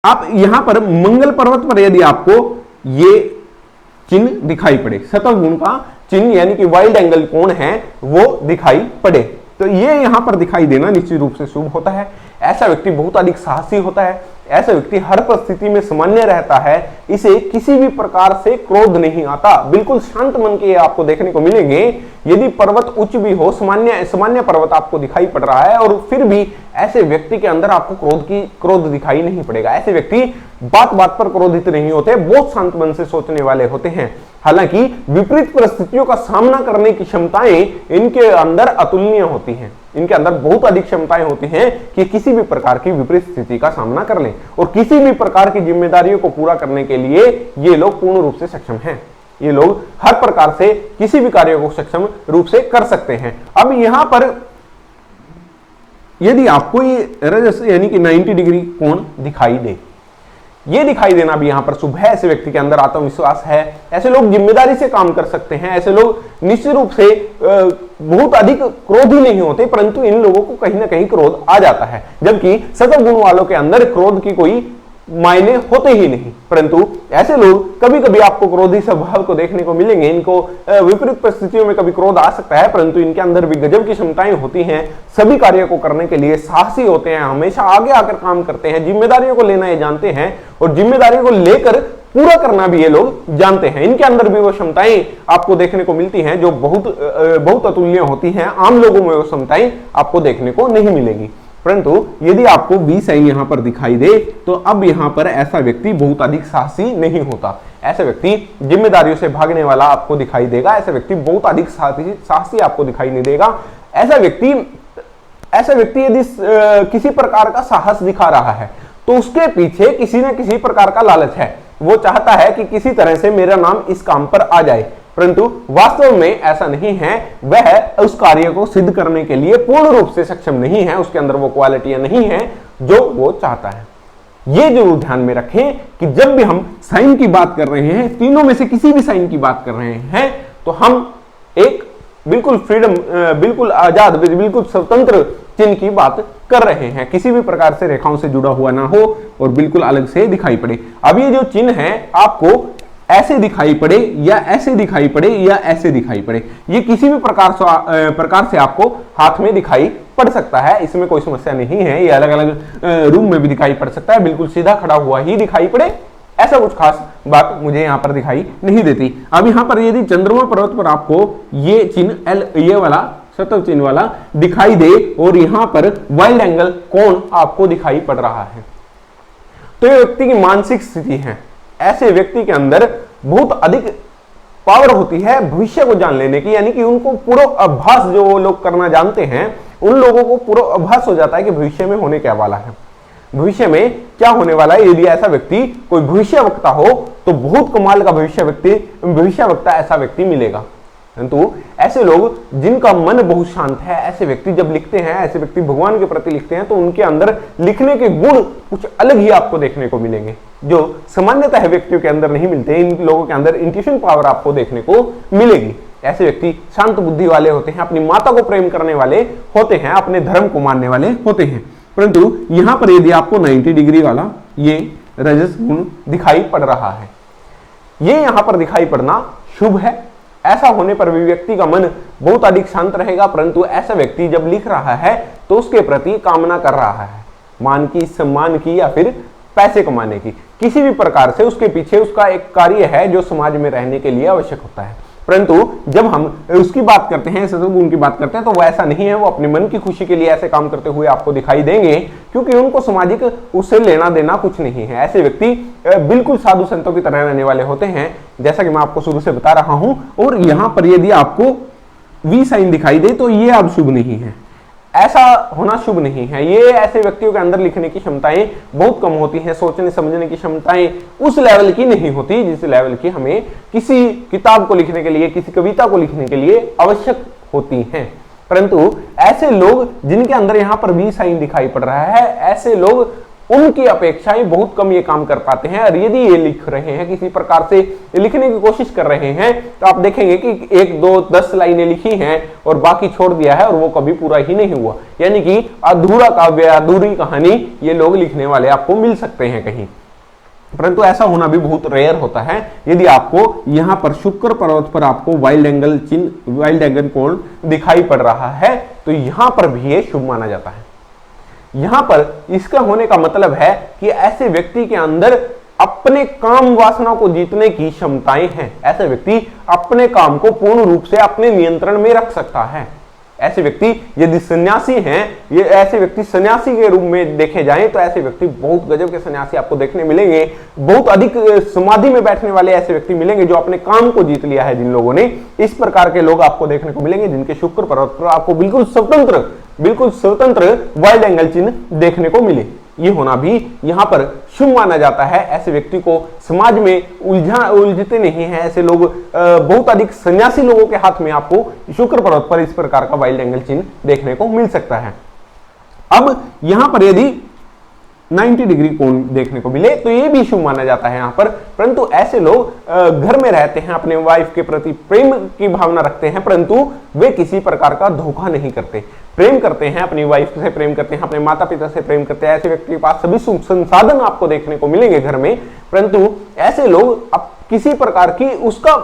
आप यहां पर मंगल पर्वत पर यदि आपको ये चिन्ह दिखाई पड़े, शतगुण का चिन्ह यानी कि वाइड एंगल कोण है वो दिखाई पड़े, तो ये यहां पर दिखाई देना निश्चित रूप से शुभ होता है। ऐसा व्यक्ति बहुत अधिक साहसी होता है, ऐसा व्यक्ति हर परिस्थिति में सामान्य रहता है, इसे किसी भी प्रकार से क्रोध नहीं आता, बिल्कुल शांत मन के आपको देखने को मिलेंगे। यदि पर्वत उच्च भी हो, सामान्य पर्वत आपको दिखाई पड़ रहा है और फिर भी ऐसे व्यक्ति के अंदर आपको क्रोध दिखाई नहीं पड़ेगा। ऐसे व्यक्ति बात बात पर क्रोधित नहीं होते, बहुत शांत मन से सोचने वाले होते हैं। हालांकि विपरीत परिस्थितियों का सामना करने की क्षमताएं इनके अंदर अतुलनीय होती हैं, इनके अंदर बहुत अधिक क्षमताएं होती हैं कि किसी भी प्रकार की विपरीत स्थिति का सामना कर लें और किसी भी प्रकार की जिम्मेदारियों को पूरा करने के लिए ये लोग पूर्ण रूप से सक्षम हैं। ये लोग हर प्रकार से किसी भी कार्य को सक्षम रूप से कर सकते हैं। अब यहां पर यदि आपको ये रजस यानी कि 90 डिग्री कोण दिखाई दे, ये दिखाई देना भी यहां पर शुभ है। ऐसे व्यक्ति के अंदर आत्मविश्वास है, ऐसे लोग जिम्मेदारी से काम कर सकते हैं, ऐसे लोग निश्चित रूप से बहुत अधिक क्रोधी नहीं होते, परंतु इन लोगों को कहीं ना कहीं क्रोध आ जाता है, जबकि सतगुण वालों के अंदर क्रोध की कोई मायने होते ही नहीं। परंतु ऐसे लोग कभी कभी आपको क्रोधी स्वभाव को देखने को मिलेंगे, इनको विपरीत परिस्थितियों में कभी क्रोध आ सकता है, परंतु इनके अंदर भी गजब की क्षमताएं होती हैं, सभी कार्यों को करने के लिए साहसी होते हैं, हमेशा आगे आकर काम करते हैं, जिम्मेदारियों को लेना ये जानते हैं और जिम्मेदारियों को लेकर पूरा करना भी ये लोग जानते हैं। इनके अंदर भी वो क्षमताएं आपको देखने को मिलती हैं जो बहुत अतुलनीय होती हैं, आम लोगों में वो क्षमताएं आपको देखने को नहीं मिलेगी। परंतु यदि आपको V साइन यहां पर दिखाई दे तो अब यहां पर ऐसा व्यक्ति बहुत अधिक साहसी नहीं होता, ऐसा व्यक्ति जिम्मेदारियों से भागने वाला आपको दिखाई देगा, ऐसा व्यक्ति बहुत अधिक साहसी आपको दिखाई नहीं देगा। ऐसा व्यक्ति यदि किसी प्रकार का साहस दिखा रहा है तो उसके पीछे किसी न किसी प्रकार का लालच है, वो चाहता है कि किसी तरह से मेरा नाम इस काम पर आ जाए, परंतु वास्तव में ऐसा नहीं है, वह उस कार्य को सिद्ध करने के लिए पूर्ण रूप से सक्षम नहीं है, उसके अंदर वो क्वालिटियां नहीं है जो वो चाहता है। ये जरूर ध्यान में रखें कि जब भी हम साइन की बात कर रहे हैं, तीनों में से किसी भी साइन की बात कर रहे हैं, तो हम एक बिल्कुल फ्रीडम, बिल्कुल आजाद, बिल्कुल स्वतंत्र चिन्ह की बात कर रहे हैं, किसी भी प्रकार से रेखाओं से जुड़ा हुआ ना हो और बिल्कुल अलग से दिखाई पड़े। अब ये जो चिन्ह है आपको ऐसे दिखाई पड़े या ऐसे दिखाई पड़े या ऐसे दिखाई पड़े, ये किसी भी प्रकार से आपको हाथ में दिखाई पड़ सकता है, इसमें कोई समस्या नहीं है। ये अलग अलग रूम में भी दिखाई पड़ सकता है, बिल्कुल सीधा खड़ा हुआ ही दिखाई पड़े, ऐसा कुछ खास बात मुझे यहां पर दिखाई नहीं देती। अब यहां पर यदि चंद्रमा पर्वत पर आपको ये चिन्ह ये वाला शतव चिन्ह वाला दिखाई दे और यहां पर वाइड एंगल कोण आपको दिखाई पड़ रहा है, तो ये व्यक्ति की मानसिक स्थिति है। ऐसे व्यक्ति के अंदर बहुत अधिक पावर होती है भविष्य को जान लेने की, यानी कि उनको पूर्वाभास जो वो लोग करना जानते हैं, उन लोगों को पूर्वाभास हो जाता है कि भविष्य में होने क्या वाला है, भविष्य में क्या होने वाला है। यदि ऐसा व्यक्ति कोई भविष्यवक्ता हो तो बहुत कमाल का भविष्यवक्ता ऐसा व्यक्ति मिलेगा। परंतु ऐसे लोग जिनका मन बहुत शांत है, ऐसे व्यक्ति जब लिखते हैं, ऐसे व्यक्ति भगवान के प्रति लिखते हैं, तो उनके अंदर लिखने के गुण कुछ अलग ही आपको देखने को मिलेंगे जो सामान्यतः व्यक्तियों के अंदर नहीं मिलते। इन लोगों के अंदर इंट्यूशन पावर आपको देखने को मिलेगी। ऐसे व्यक्ति शांत बुद्धि वाले होते हैं, अपनी माता को प्रेम करने वाले होते हैं, अपने धर्म को मानने वाले होते हैं। परंतु यहां पर यदि आपको 90 डिग्री वाला ये रजस गुण दिखाई पड़ रहा है, ये यहां पर दिखाई पड़ना शुभ है। ऐसा होने पर भी व्यक्ति का मन बहुत अधिक शांत रहेगा, परंतु ऐसा व्यक्ति जब लिख रहा है तो उसके प्रति कामना कर रहा है, मान की, सम्मान की या फिर पैसे कमाने की, किसी भी प्रकार से उसके पीछे उसका एक कार्य है जो समाज में रहने के लिए आवश्यक होता है। परंतु जब हम उसकी बात करते हैं, सतगुण की बात करते हैं, तो वो ऐसा नहीं है, वो अपने मन की खुशी के लिए ऐसे काम करते हुए आपको दिखाई देंगे, क्योंकि उनको सामाजिक उससे लेना देना कुछ नहीं है। ऐसे व्यक्ति बिल्कुल साधु संतों की तरह रहने वाले होते हैं, जैसा कि मैं आपको शुरू से बता रहा हूं। और यहां पर यदि आपको V साइन दिखाई दे तो ये अब शुभ नहीं है, ऐसा होना शुभ नहीं है। ये ऐसे व्यक्तियों के अंदर लिखने की क्षमताएं बहुत कम होती हैं, सोचने समझने की क्षमताएं उस लेवल की नहीं होती जिस लेवल की हमें किसी किताब को लिखने के लिए, किसी कविता को लिखने के लिए आवश्यक होती हैं। परंतु ऐसे लोग जिनके अंदर यहाँ पर V साइन दिखाई पड़ रहा है, ऐसे लोग उनकी अपेक्षाएं बहुत कम ये काम कर पाते हैं। और यदि ये लिख रहे हैं, किसी प्रकार से लिखने की कोशिश कर रहे हैं, तो आप देखेंगे कि 1, 2, 10 लाइनें लिखी हैं और बाकी छोड़ दिया है और वो कभी पूरा ही नहीं हुआ। यानी कि अधूरा काव्य, अधूरी कहानी ये लोग लिखने वाले आपको मिल सकते हैं कहीं। परंतु ऐसा होना भी बहुत रेयर होता है। यदि आपको यहां पर शुक्र पर्वत पर आपको वाइल्ड एंगल चिन्ह, वाइल्ड एंगल कोण दिखाई पड़ रहा है, तो यहां पर भी ये शुभ माना जाता है। यहां पर इसका होने का मतलब है कि ऐसे व्यक्ति के अंदर अपने काम वासना को जीतने की क्षमताएं हैं। ऐसे व्यक्ति अपने काम को पूर्ण रूप से अपने नियंत्रण में रख सकता है। ऐसे व्यक्ति यदि सन्यासी हैं, ये ऐसे व्यक्ति सन्यासी के रूप में देखे जाएं तो ऐसे व्यक्ति बहुत गजब के सन्यासी आपको देखने मिलेंगे। बहुत अधिक समाधि में बैठने वाले ऐसे व्यक्ति मिलेंगे जो अपने काम को जीत लिया है। जिन लोगों ने, इस प्रकार के लोग आपको देखने को मिलेंगे जिनके शुक्र पर्वत पर आपको बिल्कुल स्वतंत्र वाइल्ड एंगल चिन्ह देखने को मिले। ये होना भी यहां पर शुभ माना जाता है। ऐसे व्यक्ति को समाज में उलझते नहीं है। ऐसे लोग बहुत अधिक सन्यासी लोगों के हाथ में आपको शुक्र पर्वत पर इस प्रकार का वाइल्ड एंगल चिन्ह देखने को मिल सकता है। अब यहां पर यदि 90 डिग्री कोण देखने को मिले तो ये भी शुभ माना जाता है यहां पर। परंतु ऐसे लोग घर में रहते हैं, अपने वाइफ के प्रति प्रेम की भावना रखते हैं, परंतु वे किसी प्रकार का धोखा नहीं करते। प्रेम करते हैं, अपनी वाइफ से प्रेम करते हैं, अपने माता पिता से प्रेम करते हैं। ऐसे व्यक्ति के पास सभी सुख संसाधन आपको देखने को मिलेंगे घर में, परंतु ऐसे लोग अब किसी प्रकार की उसका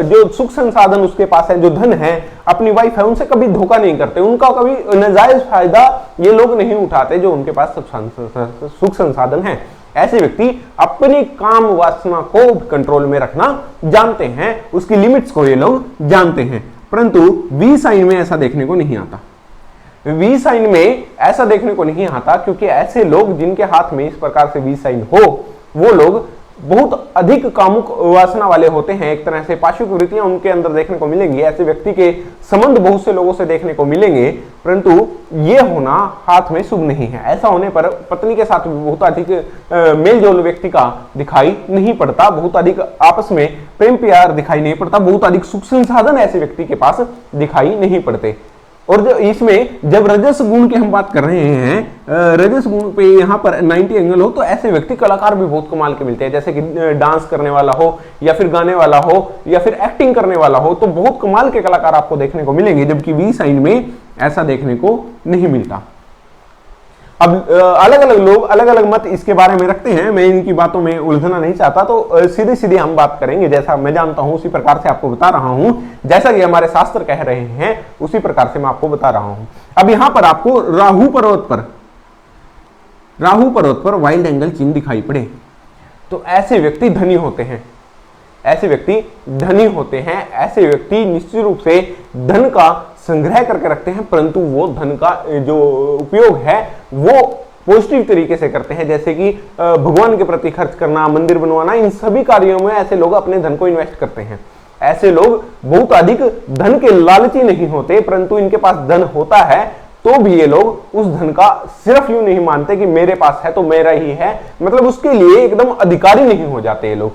जो सुख संसाधन उसके पास है, जो धन है, अपनी वाइफ है, उनसे कभी धोखा नहीं करते। उनका कभी नाजायज फायदा ये लोग नहीं उठाते जो उनके पास सुख संसाधन है। ऐसे व्यक्ति अपनी काम वासना को कंट्रोल में रखना जानते हैं, उसकी लिमिट्स को ये लोग जानते हैं। परंतु वी साइन में ऐसा देखने को नहीं आता। वी साइन में ऐसा देखने को नहीं आता क्योंकि ऐसे लोग जिनके हाथ में इस प्रकार से वी साइन हो, वो लोग बहुत अधिक कामुक वासना वाले होते हैं। एक तरह से पाशविक वृत्तियां उनके अंदर देखने को मिलेंगी। ऐसे व्यक्ति के संबंध बहुत से लोगों से देखने को मिलेंगे, परंतु ये होना हाथ में शुभ नहीं है। ऐसा होने पर पत्नी के साथ बहुत अधिक मेल जोल व्यक्ति का दिखाई नहीं पड़ता, बहुत अधिक आपस में प्रेम प्यार दिखाई नहीं पड़ता, बहुत अधिक सुख संसाधन ऐसे व्यक्ति के पास दिखाई नहीं पड़ते। और जो इसमें जब रजस गुण की हम बात कर रहे हैं, रजस गुण पे यहाँ पर 90 एंगल हो, तो ऐसे व्यक्ति कलाकार भी बहुत कमाल के मिलते हैं। जैसे कि डांस करने वाला हो या फिर गाने वाला हो या फिर एक्टिंग करने वाला हो, तो बहुत कमाल के कलाकार आपको देखने को मिलेंगे, जबकि वी साइन में ऐसा देखने को नहीं मिलता। अब अलग अलग लोग अलग अलग मत इसके बारे में रखते हैं, मैं इनकी बातों में उलझना नहीं चाहता, तो सीधी सीधी हम बात करेंगे। जैसा मैं जानता हूं उसी प्रकार से आपको बता रहा हूं, जैसा कि हमारे शास्त्र कह रहे हैं उसी प्रकार से मैं आपको बता रहा हूं। अब यहां पर आपको राहु पर्वत पर वाइल्ड एंगल चिन्ह दिखाई पड़े तो ऐसे व्यक्ति धनी होते हैं। ऐसे व्यक्ति धनी होते हैं, ऐसे व्यक्ति निश्चित रूप से धन का संग्रह करके रखते हैं, परंतु वो धन का जो उपयोग है वो पॉजिटिव तरीके से करते हैं। जैसे कि भगवान के प्रति खर्च करना, मंदिर बनवाना, इन सभी कार्यों में ऐसे लोग अपने धन को इन्वेस्ट करते हैं। ऐसे लोग बहुत अधिक धन के लालची नहीं होते, परंतु इनके पास धन होता है तो भी ये लोग उस धन का सिर्फ यूं नहीं मानते कि मेरे पास है तो मेरा ही है, मतलब उसके लिए एकदम अधिकारी नहीं हो जाते ये लोग।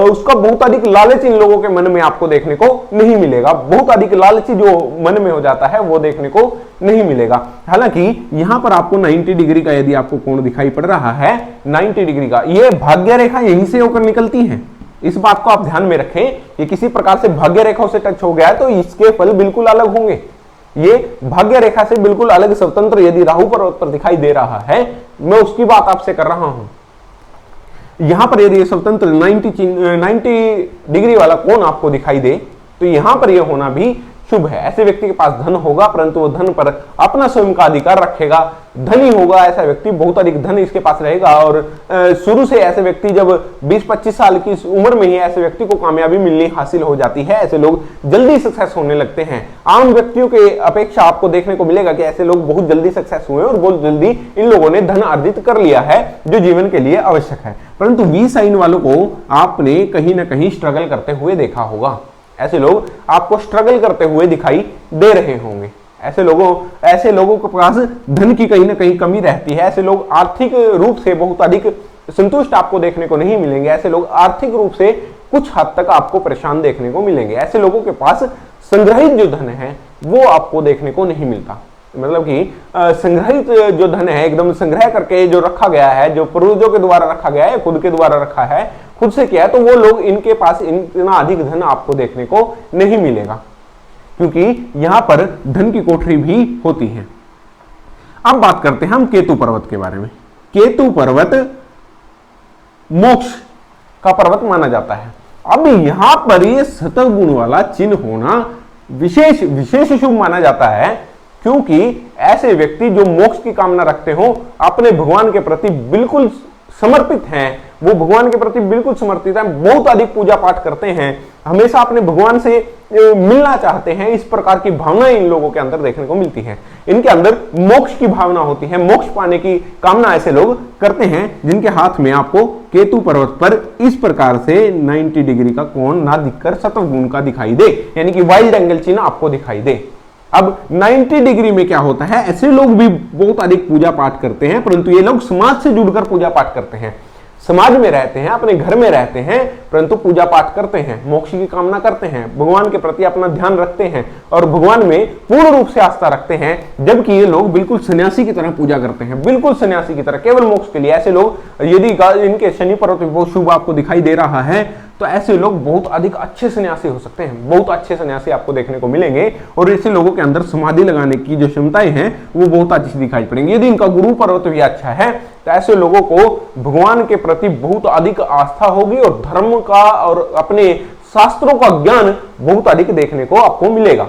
उसका बहुत अधिक लालच इन लोगों के मन में आपको देखने को नहीं मिलेगा। बहुत अधिक लालची जो मन में हो जाता है वो देखने को नहीं मिलेगा। हालांकि यहां पर आपको 90 डिग्री का यदि आपको कोण दिखाई पड़ रहा है, 90 डिग्री का, ये भाग्य रेखा यहीं से होकर निकलती है। इस बात को आप ध्यान में रखें, ये किसी प्रकार से भाग्य रेखाओं से टच हो गया है तो इसके फल बिल्कुल अलग होंगे। ये भाग्य रेखा से बिल्कुल अलग स्वतंत्र यदि राहु पर्वत पर दिखाई दे रहा है, मैं उसकी बात आपसे कर रहा हूं। यहां पर यदि स्वतंत्र 90 डिग्री वाला कोण आपको दिखाई दे तो यहां पर यह होना भी शुभ है। ऐसे व्यक्ति के पास धन होगा, परंतु वो धन पर अपना स्वयं का अधिकार रखेगा, धनी होगा ऐसा व्यक्ति, बहुत अधिक धन इसके पास रहेगा। और शुरू से ऐसे व्यक्ति जब 20-25 साल की उम्र में ही ऐसे व्यक्ति को कामयाबी मिलनी हासिल हो जाती है, ऐसे लोग जल्दी सक्सेस होने लगते हैं। आम व्यक्तियों के अपेक्षा आपको देखने को मिलेगा कि ऐसे लोग बहुत जल्दी सक्सेस हुए और बहुत जल्दी इन लोगों ने धन अर्जित कर लिया है जो जीवन के लिए आवश्यक है। परंतु वी साइन वालों को आपने कहीं ना कहीं स्ट्रगल करते हुए देखा होगा। ऐसे लोग आपको स्ट्रगल करते हुए दिखाई दे रहे होंगे। ऐसे लोगों के पास धन की कहीं ना कहीं कमी रहती है। ऐसे लोग आर्थिक रूप से बहुत अधिक संतुष्ट आपको देखने को नहीं मिलेंगे। ऐसे लोग आर्थिक रूप से कुछ हद तक आपको परेशान देखने को मिलेंगे। ऐसे लोगों के पास संग्रहित जो धन है वो आपको देखने को नहीं मिलता। मतलब कि संग्रहित जो धन है, एकदम संग्रह करके जो रखा गया है, जो पूर्वजों के द्वारा रखा गया है, खुद के द्वारा रखा है, खुद से किया है, तो वो लोग, इनके पास इतना अधिक धन आपको देखने को नहीं मिलेगा, क्योंकि यहां पर धन की कोठरी भी होती है। अब बात करते हैं हम केतु पर्वत के बारे में। केतु पर्वत मोक्ष का पर्वत माना जाता है। अब यहां पर ये सतगुण वाला चिन्ह होना विशेष विशेष शुभ माना जाता है, क्योंकि ऐसे व्यक्ति जो मोक्ष की कामना रखते हो, अपने भगवान के प्रति बिल्कुल समर्पित हैं, वो भगवान के प्रति बिल्कुल समर्पित हैं, बहुत अधिक पूजा पाठ करते हैं, हमेशा अपने भगवान से मिलना चाहते हैं, इस प्रकार की भावना इन लोगों के अंदर देखने को मिलती है। इनके अंदर मोक्ष की भावना होती है, मोक्ष पाने की कामना ऐसे लोग करते हैं, जिनके हाथ में आपको केतु पर्वत पर इस प्रकार से 90 डिग्री का कोण ना दिखकर सतगुण का दिखाई दे, यानी कि वाइल्ड एंगल चिन्ह आपको दिखाई दे। अब 90 डिग्री में क्या होता है, ऐसे लोग भी बहुत अधिक पूजा पाठ करते हैं, परंतु ये लोग समाज से जुड़कर पूजा पाठ करते हैं, समाज में रहते हैं, अपने घर में रहते हैं, परंतु पूजा पाठ करते हैं, मोक्ष की कामना करते हैं, भगवान के प्रति अपना ध्यान रखते हैं और भगवान में पूर्ण रूप से आस्था रखते हैं, जबकि ये लोग बिल्कुल सन्यासी की तरह पूजा करते हैं, बिल्कुल सन्यासी की तरह, केवल मोक्ष के लिए। ऐसे लोग, यदि इनके शनि पर्वत में बहुत शुभ आपको दिखाई दे रहा है, तो ऐसे लोग बहुत अधिक अच्छे सन्यासी हो सकते हैं, बहुत अच्छे सन्यासी आपको देखने को मिलेंगे, और ऐसे लोगों के अंदर समाधि लगाने की जो क्षमताएं हैं वो बहुत अच्छी दिखाई पड़ेंगी। यदि इनका गुरु पर्वत भी अच्छा है, तो ऐसे लोगों को भगवान के प्रति बहुत अधिक आस्था होगी और धर्म का और अपने शास्त्रों का ज्ञान बहुत अधिक देखने को आपको मिलेगा।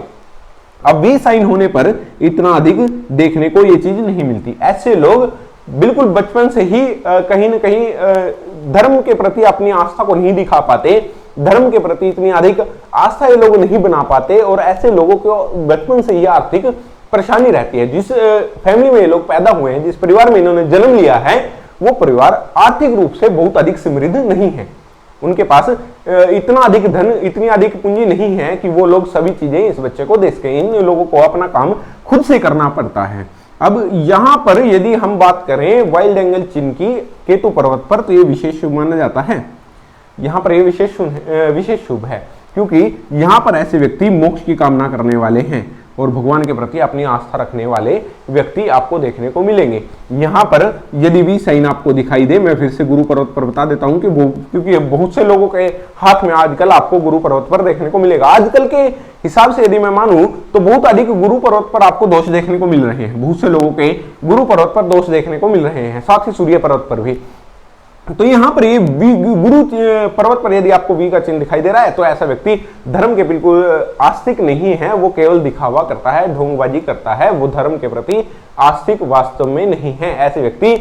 अब वी साइन होने पर इतना अधिक देखने को ये चीज नहीं मिलती। ऐसे लोग बिल्कुल बचपन से ही कहीं ना कहीं धर्म के प्रति अपनी आस्था को नहीं दिखा पाते, धर्म के प्रति इतनी अधिक आस्था ये लोग नहीं बना पाते, और ऐसे लोगों को बचपन से ही आर्थिक परेशानी रहती है। जिस फैमिली में ये लोग पैदा हुए हैं, जिस परिवार में इन्होंने जन्म लिया है, वो परिवार आर्थिक रूप से बहुत अधिक समृद्ध नहीं है, उनके पास इतना अधिक धन, इतनी अधिक पूंजी नहीं है कि वो लोग सभी चीजें इस बच्चे को दे सके। इन लोगों को अपना काम खुद से करना पड़ता है। अब यहां पर यदि हम बात करें वाइल्ड एंगल चिन्ह की केतु पर्वत पर, तो ये विशेष शुभ माना जाता है। यहां पर ये विशेष शुभ है, क्योंकि यहां पर ऐसे व्यक्ति मोक्ष की कामना करने वाले हैं और भगवान के प्रति अपनी आस्था रखने वाले व्यक्ति आपको देखने को मिलेंगे। यहां पर यदि भी साइन आपको दिखाई दे, मैं फिर से गुरु पर्वत पर बता देता हूं कि क्योंकि बहुत से लोगों के हाथ में आजकल आपको गुरु पर्वत पर देखने को मिलेगा। आजकल के हिसाब से यदि मैं मानूं तो बहुत अधिक गुरु पर्वत पर आपको दोष देखने को मिल रहे हैं, बहुत से लोगों के गुरु पर्वत पर दोष देखने को मिल रहे हैं, साथ ही सूर्य पर्वत पर भी। तो यहां पर ये गुरु पर्वत पर यदि आपको वी का चिन्ह दिखाई दे रहा है, तो ऐसा व्यक्ति धर्म के बिल्कुल आस्तिक नहीं है, वो केवल दिखावा करता है, ढोंगबाजी करता है, वो धर्म के प्रति आस्तिक वास्तव में नहीं है। ऐसे व्यक्ति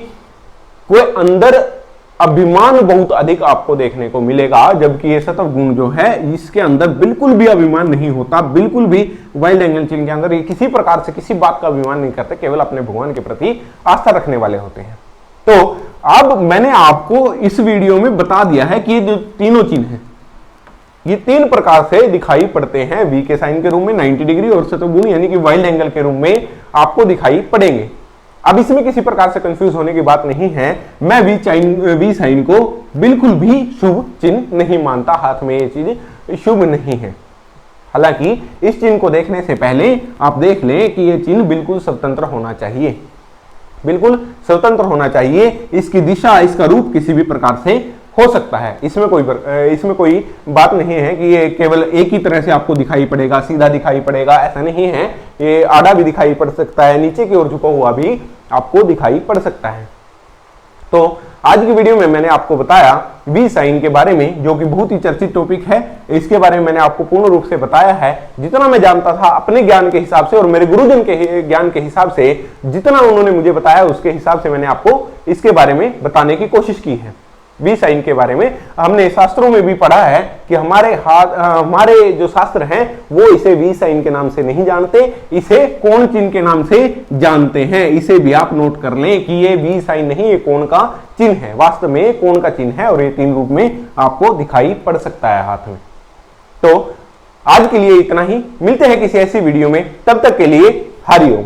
को अंदर अभिमान बहुत अधिक आपको देखने को मिलेगा, जबकि ये सतव गुण जो है इसके अंदर बिल्कुल भी अभिमान नहीं होता, बिल्कुल भी वाइल्ड एंगल चिन्ह के अंदर ये किसी प्रकार से किसी बात का अभिमान नहीं करते, केवल अपने भगवान के प्रति आस्था रखने वाले होते हैं। तो अब मैंने आपको इस वीडियो में बता दिया है कि ये जो तीनों चिन्ह हैं, ये तीन प्रकार से दिखाई पड़ते हैं। वी के साइन के रूप में 90 डिग्री और सतगुण यानी कि वाइल्ड एंगल के रूप में आपको दिखाई पड़ेंगे। अब इसमें किसी प्रकार से कंफ्यूज होने की बात नहीं है। मैं वी साइन को बिल्कुल भी शुभ चिन्ह नहीं मानता, हाथ में ये चीज शुभ नहीं है। हालांकि इस चिन्ह को देखने से पहले आप देख लें कि यह चिन्ह बिल्कुल स्वतंत्र होना चाहिए, बिल्कुल स्वतंत्र होना चाहिए। इसकी दिशा, इसका रूप किसी भी प्रकार से हो सकता है, इसमें कोई बात नहीं है कि ये केवल एक ही तरह से आपको दिखाई पड़ेगा, सीधा दिखाई पड़ेगा, ऐसा नहीं है। ये आड़ा भी दिखाई पड़ सकता है, नीचे की ओर झुका हुआ भी आपको दिखाई पड़ सकता है। तो आज की वीडियो में मैंने आपको बताया वी साइन के बारे में, जो कि बहुत ही चर्चित टॉपिक है। इसके बारे में मैंने आपको पूर्ण रूप से बताया है, जितना मैं जानता था अपने ज्ञान के हिसाब से और मेरे गुरुजन के ज्ञान के हिसाब से, जितना उन्होंने मुझे बताया उसके हिसाब से मैंने आपको इसके बारे में बताने की कोशिश की है। वी साइन के बारे में हमने शास्त्रों में भी पढ़ा है कि हमारे जो शास्त्र हैं वो इसे वी साइन के नाम से नहीं जानते, इसे कोण चिन्ह के नाम से जानते हैं। इसे भी आप नोट कर लें कि ये वी साइन नहीं, ये कोण का चिन्ह है, वास्तव में कोण का चिन्ह है और ये तीन रूप में आपको दिखाई पड़ सकता है हाथ में। तो आज के लिए इतना ही, मिलते हैं किसी ऐसी वीडियो में, तब तक के लिए हरिओम।